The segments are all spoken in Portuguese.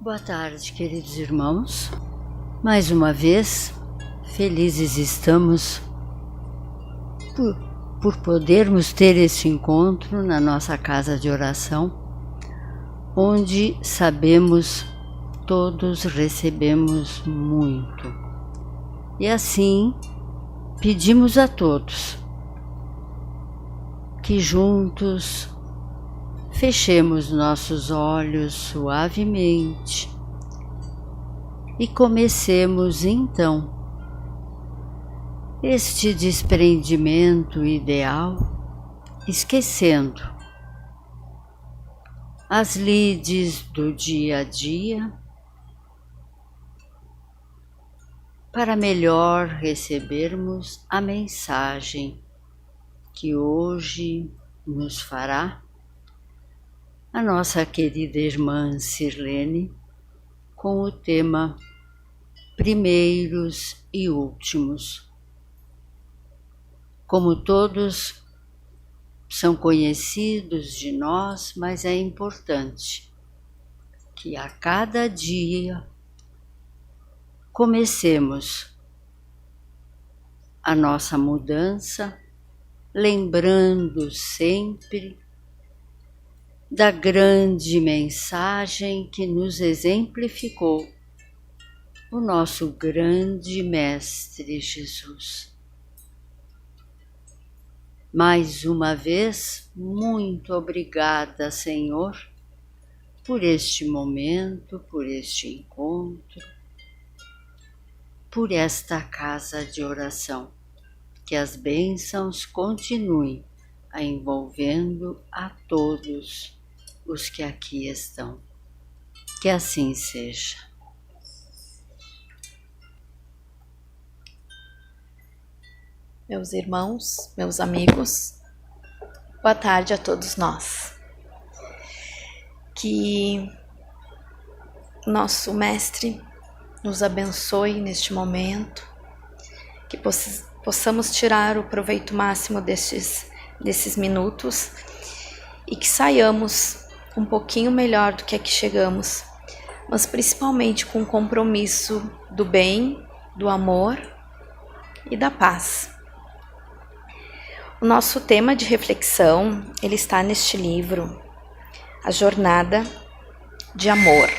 Boa tarde, queridos irmãos. Mais uma vez, felizes estamos por podermos ter este encontro na nossa casa de oração, onde sabemos todos recebemos muito. E assim, pedimos a todos que juntos fechemos nossos olhos suavemente e comecemos então este desprendimento ideal, esquecendo as lides do dia a dia, para melhor recebermos a mensagem que hoje nos fará a nossa querida irmã Sirlene, com o tema Primeiros e Últimos. Como todos são conhecidos de nós, mas é importante que a cada dia comecemos a nossa mudança, lembrando sempre da grande mensagem que nos exemplificou o nosso grande Mestre Jesus. Mais uma vez, muito obrigada, Senhor, por este momento, por este encontro, por esta casa de oração. Que as bênçãos continuem a envolvendo a todos os que aqui estão. Que assim seja. Meus irmãos, meus amigos, boa tarde a todos nós. Que nosso Mestre nos abençoe neste momento, que possamos tirar o proveito máximo desses minutos e que saiamos um pouquinho melhor do que aqui chegamos, mas principalmente com o compromisso do bem, do amor e da paz. O nosso tema de reflexão, ele está neste livro, A Jornada de Amor.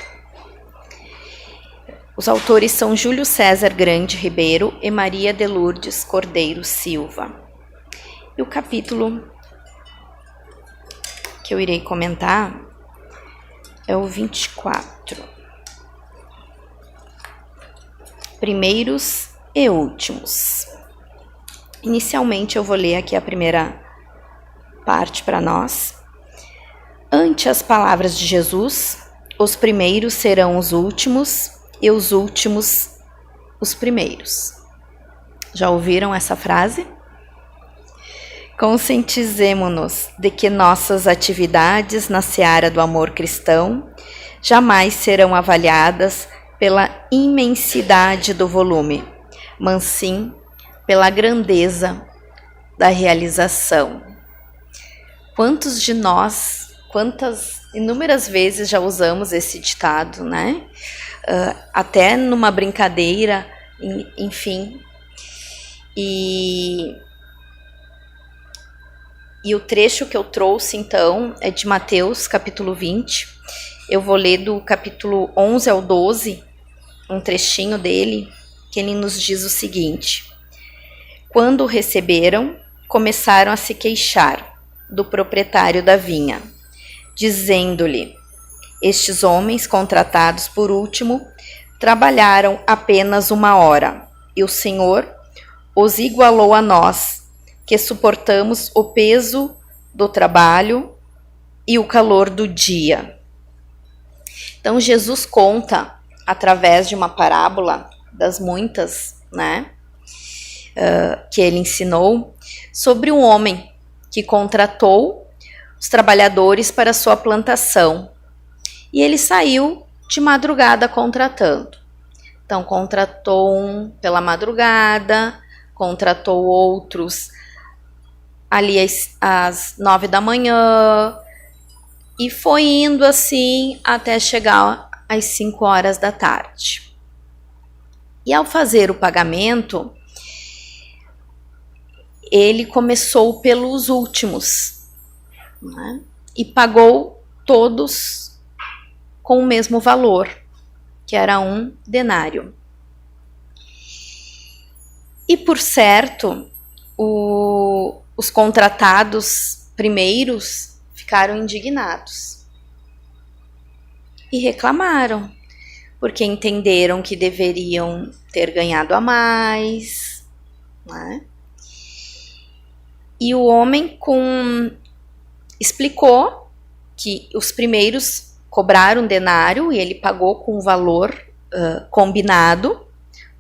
Os autores são Júlio César Grande Ribeiro e Maria de Lourdes Cordeiro Silva. E o capítulo que eu irei comentar é o 24. Primeiros e últimos. Inicialmente eu vou ler aqui a primeira parte para nós. Ante as palavras de Jesus, os primeiros serão os últimos e os últimos os primeiros. Já ouviram essa frase? Conscientizemo-nos de que nossas atividades na seara do amor cristão jamais serão avaliadas pela imensidade do volume, mas sim pela grandeza da realização. Quantos de nós, quantas inúmeras vezes já usamos esse ditado, né? Até numa brincadeira, enfim. E o trecho que eu trouxe, então, é de Mateus, capítulo 20. Eu vou ler do capítulo 11 ao 12, um trechinho dele, que ele nos diz o seguinte: Quando o receberam, começaram a se queixar do proprietário da vinha, dizendo-lhe: Estes homens, contratados por último, trabalharam apenas 1 hora, e o Senhor os igualou a nós, que suportamos o peso do trabalho e o calor do dia. Então, Jesus conta, através de uma parábola, das muitas, né, que ele ensinou, sobre um homem que contratou os trabalhadores para sua plantação. E ele saiu de madrugada contratando. Então, contratou um pela madrugada, contratou outros ali às 9 da manhã, e foi indo assim até chegar às 5 horas da tarde. E ao fazer o pagamento, ele começou pelos últimos, né? E pagou todos com o mesmo valor, que era 1 denário. E por certo, os contratados primeiros ficaram indignados e reclamaram, porque entenderam que deveriam ter ganhado a mais, né? E o homem explicou que os primeiros cobraram 1 denário e ele pagou com o valor combinado.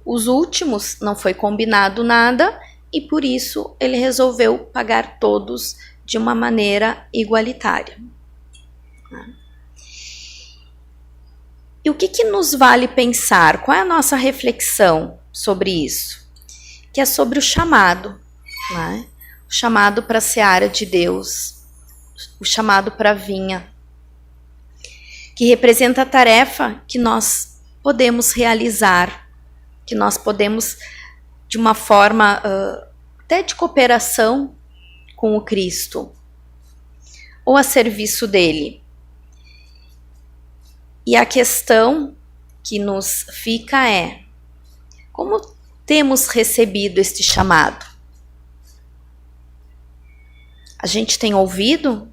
Os últimos não foi combinado nada e por isso ele resolveu pagar todos de uma maneira igualitária. E o que nos vale pensar? Qual é a nossa reflexão sobre isso? Que é sobre o chamado, né? O chamado para a seara de Deus, o chamado para a vinha, que representa a tarefa que nós podemos realizar, que nós podemos, de uma forma até de cooperação com o Cristo, ou a serviço dele. E a questão que nos fica é: como temos recebido este chamado? A gente tem ouvido?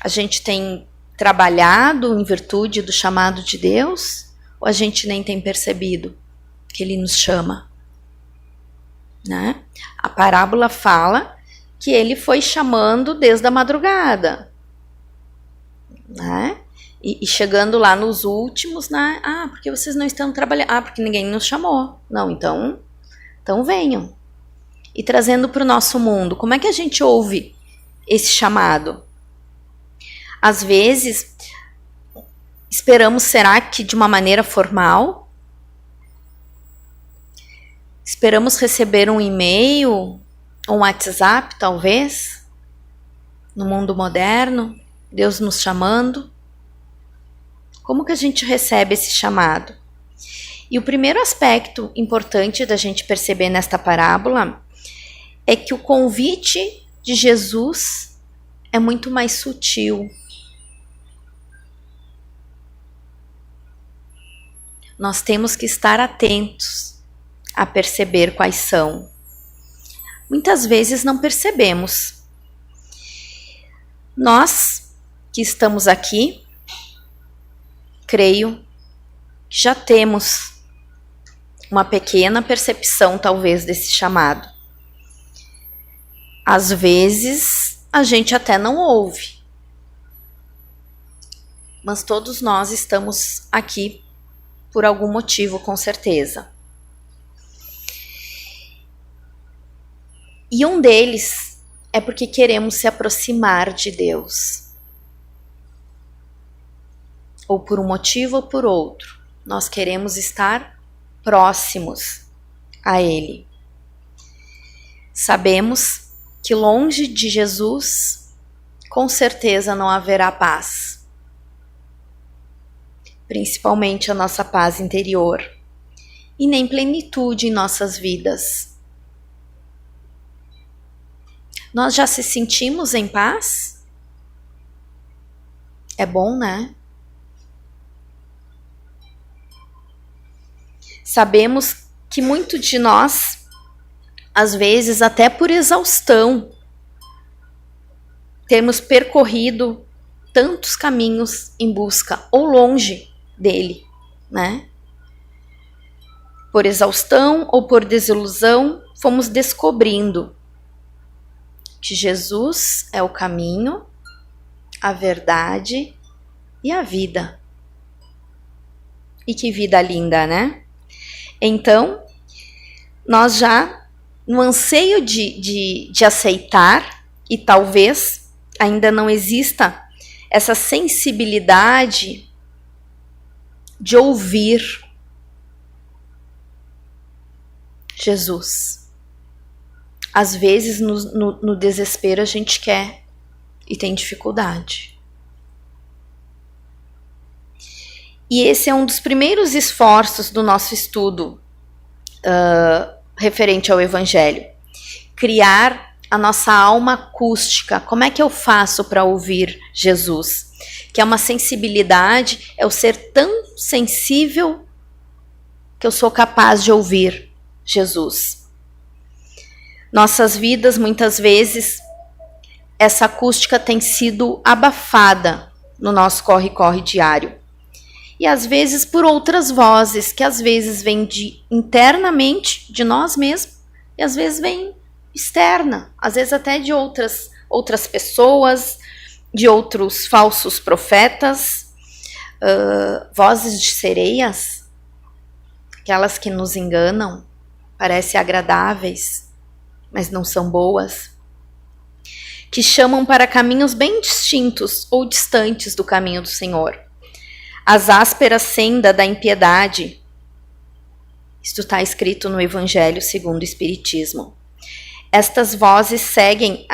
A gente tem trabalhado em virtude do chamado de Deus? Ou a gente nem tem percebido que Ele nos chama? Né? A parábola fala que Ele foi chamando desde a madrugada, né? E chegando lá nos últimos, né? Ah, porque vocês não estão trabalhando? Ah, porque ninguém nos chamou. Não, então venham. E trazendo para o nosso mundo, como é que a gente ouve esse chamado? Às vezes, esperamos, será que de uma maneira formal? Esperamos receber um e-mail, um WhatsApp, talvez, no mundo moderno, Deus nos chamando. Como que a gente recebe esse chamado? E o primeiro aspecto importante da gente perceber nesta parábola é que o convite de Jesus é muito mais sutil. Nós temos que estar atentos a perceber quais são. Muitas vezes não percebemos. Nós que estamos aqui, creio que já temos uma pequena percepção, talvez, desse chamado. Às vezes, a gente até não ouve. Mas todos nós estamos aqui por algum motivo, com certeza. E um deles é porque queremos se aproximar de Deus. Ou por um motivo ou por outro, nós queremos estar próximos a Ele. Sabemos que longe de Jesus, com certeza não haverá paz. Principalmente a nossa paz interior. E nem plenitude em nossas vidas. Nós já se sentimos em paz? É bom, né? Sabemos que muito de nós, às vezes até por exaustão, temos percorrido tantos caminhos em busca ou longe dele, né? Por exaustão ou por desilusão, fomos descobrindo que Jesus é o caminho, a verdade e a vida. E que vida linda, né? Então, nós já, no anseio de aceitar, e talvez ainda não exista essa sensibilidade de ouvir Jesus. Às vezes, no desespero, a gente quer e tem dificuldade. E esse é um dos primeiros esforços do nosso estudo referente ao Evangelho. Criar a nossa alma acústica. Como é que eu faço para ouvir Jesus? Que é uma sensibilidade, é o ser tão sensível que eu sou capaz de ouvir Jesus. Nossas vidas, muitas vezes, essa acústica tem sido abafada no nosso corre-corre diário. E às vezes por outras vozes, que às vezes vêm internamente de nós mesmos, e às vezes vêm externa, às vezes até de outras pessoas, de outros falsos profetas, vozes de sereias, aquelas que nos enganam, parecem agradáveis, mas não são boas, que chamam para caminhos bem distintos ou distantes do caminho do Senhor. As ásperas sendas da impiedade. Isto está escrito no Evangelho segundo o Espiritismo. Estas vozes seguem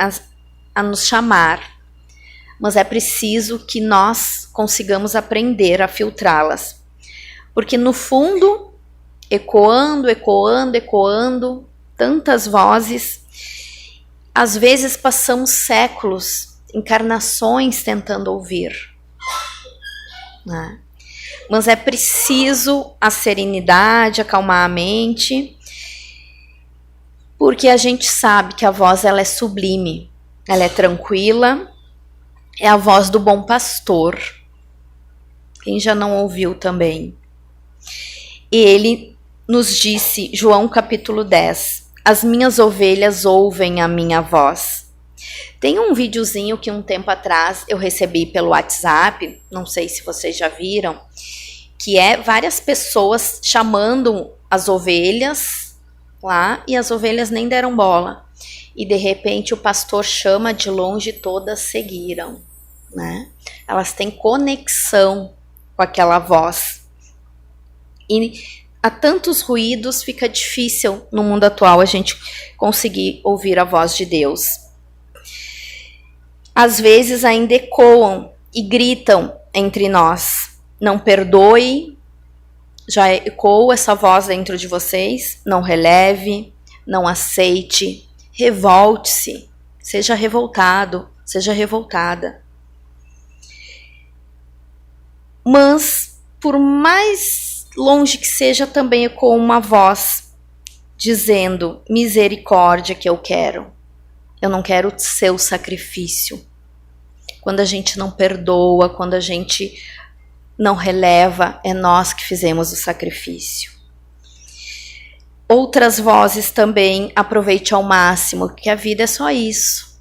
a nos chamar, mas é preciso que nós consigamos aprender a filtrá-las. Porque no fundo, ecoando, tantas vozes, às vezes passamos séculos, encarnações tentando ouvir. Né? Mas é preciso a serenidade, acalmar a mente, porque a gente sabe que a voz ela é sublime, ela é tranquila, é a voz do bom pastor. Quem já não ouviu também? E ele nos disse, João capítulo 10, as minhas ovelhas ouvem a minha voz. Tem um videozinho que um tempo atrás eu recebi pelo WhatsApp, não sei se vocês já viram, que é várias pessoas chamando as ovelhas lá e as ovelhas nem deram bola. E de repente o pastor chama de longe e todas seguiram, né? Elas têm conexão com aquela voz. E há tantos ruídos, fica difícil no mundo atual a gente conseguir ouvir a voz de Deus. Às vezes ainda ecoam e gritam entre nós. Não perdoe, já ecoou essa voz dentro de vocês? Não releve, não aceite, revolte-se, seja revoltado, seja revoltada. Mas, por mais longe que seja, também ecoa uma voz dizendo, misericórdia que eu quero. Eu não quero o seu sacrifício. Quando a gente não perdoa, quando a gente não releva, é nós que fizemos o sacrifício. Outras vozes também, aproveite ao máximo, que a vida é só isso.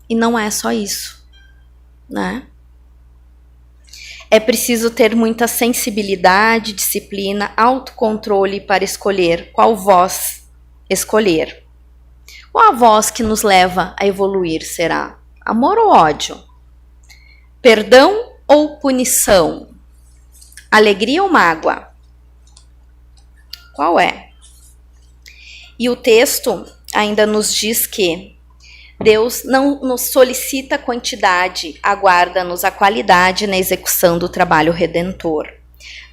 E não é só isso, né? É preciso ter muita sensibilidade, disciplina, autocontrole para escolher qual voz escolher. Qual a voz que nos leva a evoluir será? Amor ou ódio? Perdão ou punição? Alegria ou mágoa? Qual é? E o texto ainda nos diz que Deus não nos solicita quantidade, aguarda-nos a qualidade na execução do trabalho redentor.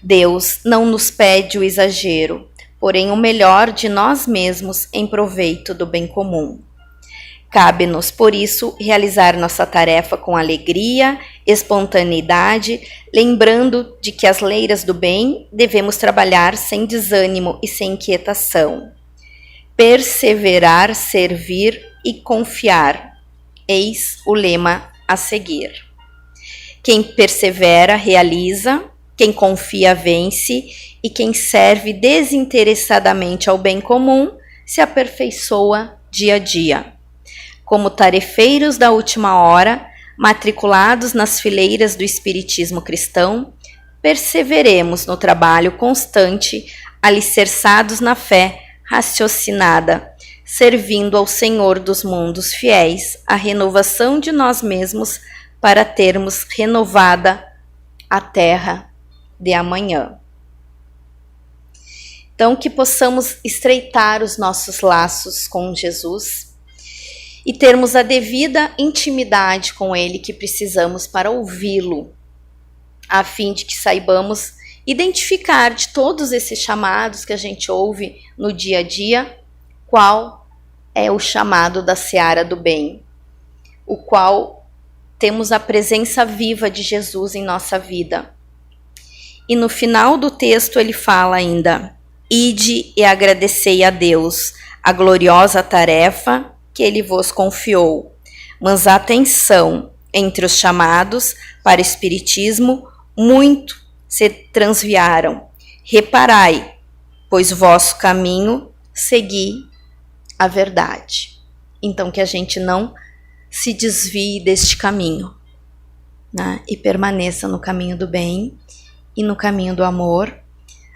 Deus não nos pede o exagero, porém o melhor de nós mesmos em proveito do bem comum. Cabe-nos, por isso, realizar nossa tarefa com alegria, espontaneidade, lembrando de que as leiras do bem devemos trabalhar sem desânimo e sem inquietação. Perseverar, servir e confiar. Eis o lema a seguir. Quem persevera, realiza, quem confia, vence, e quem serve desinteressadamente ao bem comum, se aperfeiçoa dia a dia. Como tarefeiros da última hora, matriculados nas fileiras do espiritismo cristão, perseveremos no trabalho constante, alicerçados na fé raciocinada, servindo ao Senhor dos mundos fiéis a renovação de nós mesmos para termos renovada a terra de amanhã. Então, que possamos estreitar os nossos laços com Jesus e termos a devida intimidade com Ele que precisamos para ouvi-lo. a fim de que saibamos identificar de todos esses chamados que a gente ouve no dia a dia, qual é o chamado da seara do bem, o qual temos a presença viva de Jesus em nossa vida. E no final do texto ele fala ainda: ide e agradecei a Deus a gloriosa tarefa que ele vos confiou. Mas atenção, entre os chamados para o espiritismo, muito se transviaram. Reparai, pois vosso caminho segui a verdade. Então que a gente não se desvie deste caminho, né? E permaneça no caminho do bem e no caminho do amor,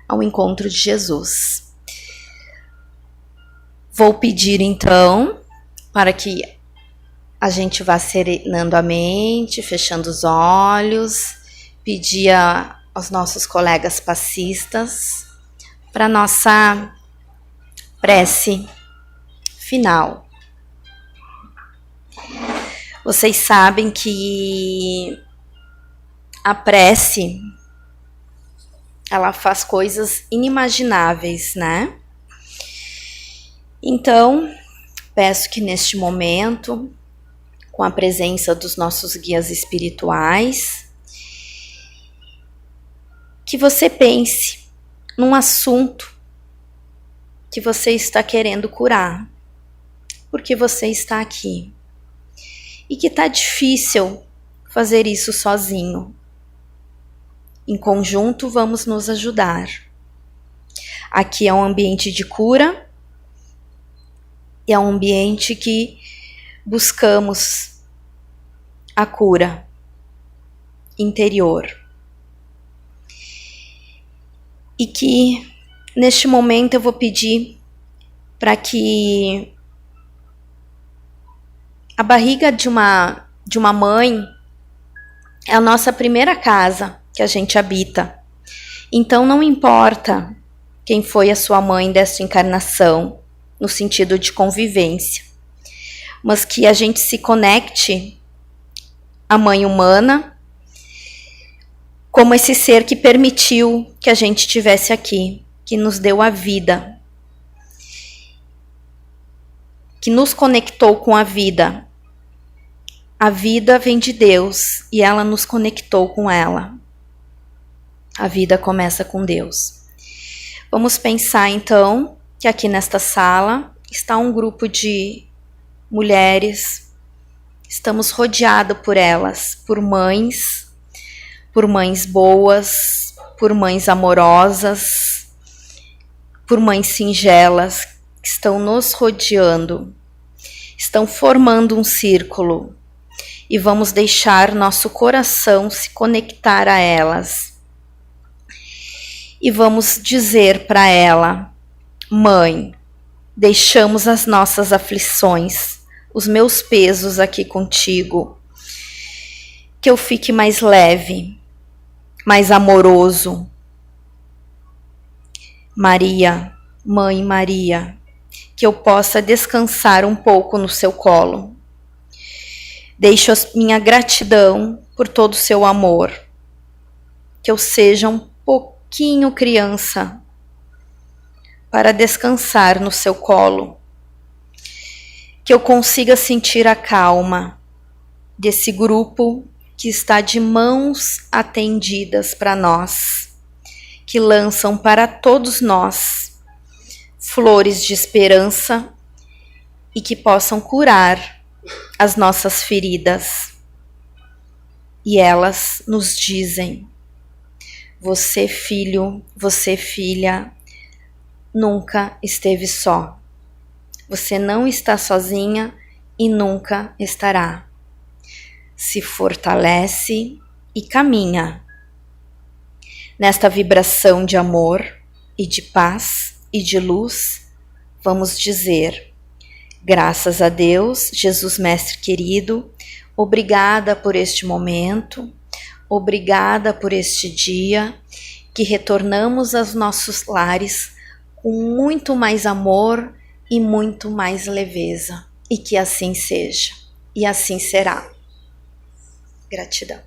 ao encontro de Jesus. Vou pedir então para que a gente vá serenando a mente, fechando os olhos, pedir aos nossos colegas passistas para nossa prece final. Vocês sabem que a prece, ela faz coisas inimagináveis, né? Então, peço que neste momento, com a presença dos nossos guias espirituais, que você pense num assunto que você está querendo curar, porque você está aqui. E que está difícil fazer isso sozinho. Em conjunto, vamos nos ajudar. Aqui é um ambiente de cura, é um ambiente que buscamos a cura interior. E que, neste momento, eu vou pedir para que a barriga de uma mãe é a nossa primeira casa que a gente habita. Então não importa quem foi a sua mãe desta encarnação, no sentido de convivência, mas que a gente se conecte à mãe humana como esse ser que permitiu que a gente estivesse aqui, que nos deu a vida, que nos conectou com a vida. A vida vem de Deus e ela nos conectou com ela. A vida começa com Deus. Vamos pensar então que aqui nesta sala está um grupo de mulheres. Estamos rodeados por elas, por mães boas, por mães amorosas, por mães singelas que estão nos rodeando, estão formando um círculo. E vamos deixar nosso coração se conectar a elas. E vamos dizer para ela: mãe, deixamos as nossas aflições, os meus pesos aqui contigo. Que eu fique mais leve, mais amoroso. Maria, Mãe Maria, que eu possa descansar um pouco no seu colo. Deixo a minha gratidão por todo o seu amor. Que eu seja um pouquinho criança para descansar no seu colo. Que eu consiga sentir a calma desse grupo que está de mãos atendidas para nós, que lançam para todos nós flores de esperança e que possam curar as nossas feridas. E elas nos dizem: você, filho, você, filha, nunca esteve só. Você não está sozinha e nunca estará. Se fortalece e caminha nesta vibração de amor e de paz e de luz. Vamos dizer: graças a Deus, Jesus Mestre querido, obrigada por este momento, obrigada por este dia, que retornamos aos nossos lares com muito mais amor e muito mais leveza. E que assim seja, e assim será. Gratidão.